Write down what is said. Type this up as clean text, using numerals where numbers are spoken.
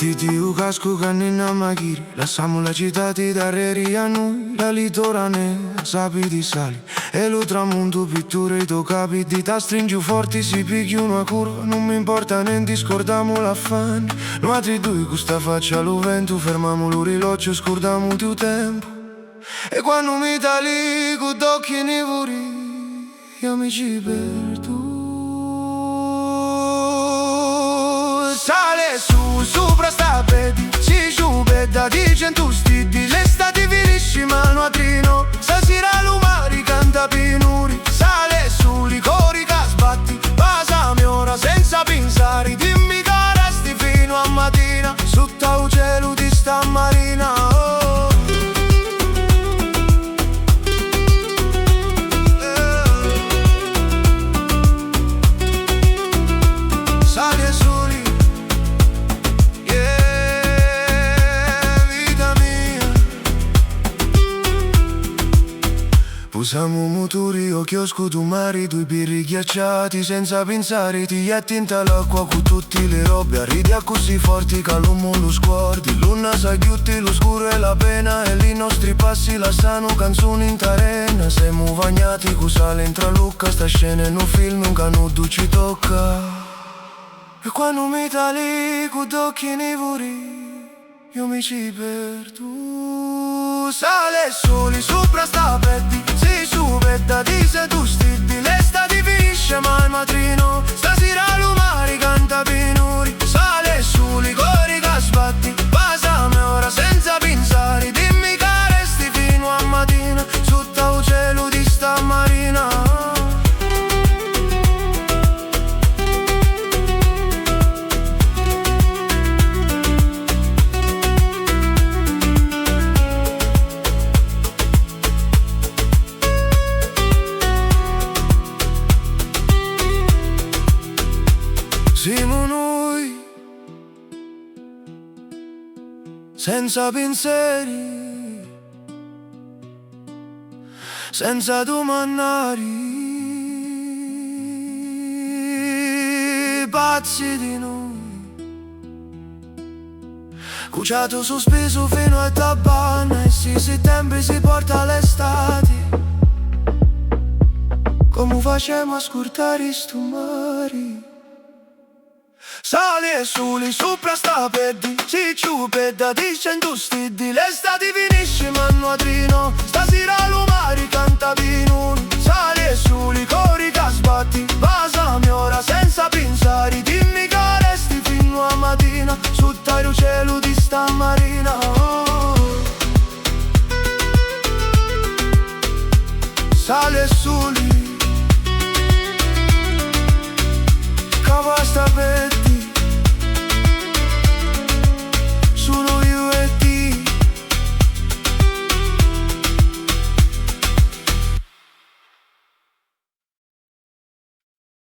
Tiu casco canina magiri, lasciamo la città di darreri a noi, la litorane, sapi di sali, e lo tramonto pitture i tuoi capi di ta stringi forti, si picchi una curva, non mi importa niente, scordiamo l'affanno, noi altri due con sta faccia lo vento, fermiamo l'orologio, scordiamo il tempo, e quando mi tali con d'occhi nivori, io mi ci perdo. Sale su, sopra sta pedi, si ciupe da di cento stidi, l'estate finisce ma no trino, stasera lumari canta pinuri, sale su, licori che sbatti, passami ora senza pensare, dimmi che resti fino a mattina, sotto il cielo di sta marina, oh. Sale su. Usiamo motori o chiosco tu mari, due birri ghiacciati senza pensare, ti getti in l'acqua con tutte le robe, ridi a così forti che l'uomo lo sguardi, l'una sa chiutti lo scuro e la pena, e lì i nostri passi lasciano canzoni in terrena, siamo bagnati con sale in tralucca, sta scena in un film che non ci tocca, e quando mi tali con d'occhi nivori, io mi ci perdo. Sale soli sopra sta petti, si ciupe da di se tu stidi, l'estate finisce ma il matrino, stasera lumari canta pinuri, sale soli cori che sbatti, passami ora senza pensare, dimmi che resti fino a mattina, sotto il cielo di sta marina. Siamo noi, senza pensieri, senza domandare, pazzi di noi, cuciato sospeso fino a tabanna, e sì, settembre si porta l'estate, come facciamo a scurtare sto mare? Sale e soli sopra sta pedi, si ciupe da di cento stidi, l'estate finisce ma no trino, stasera lo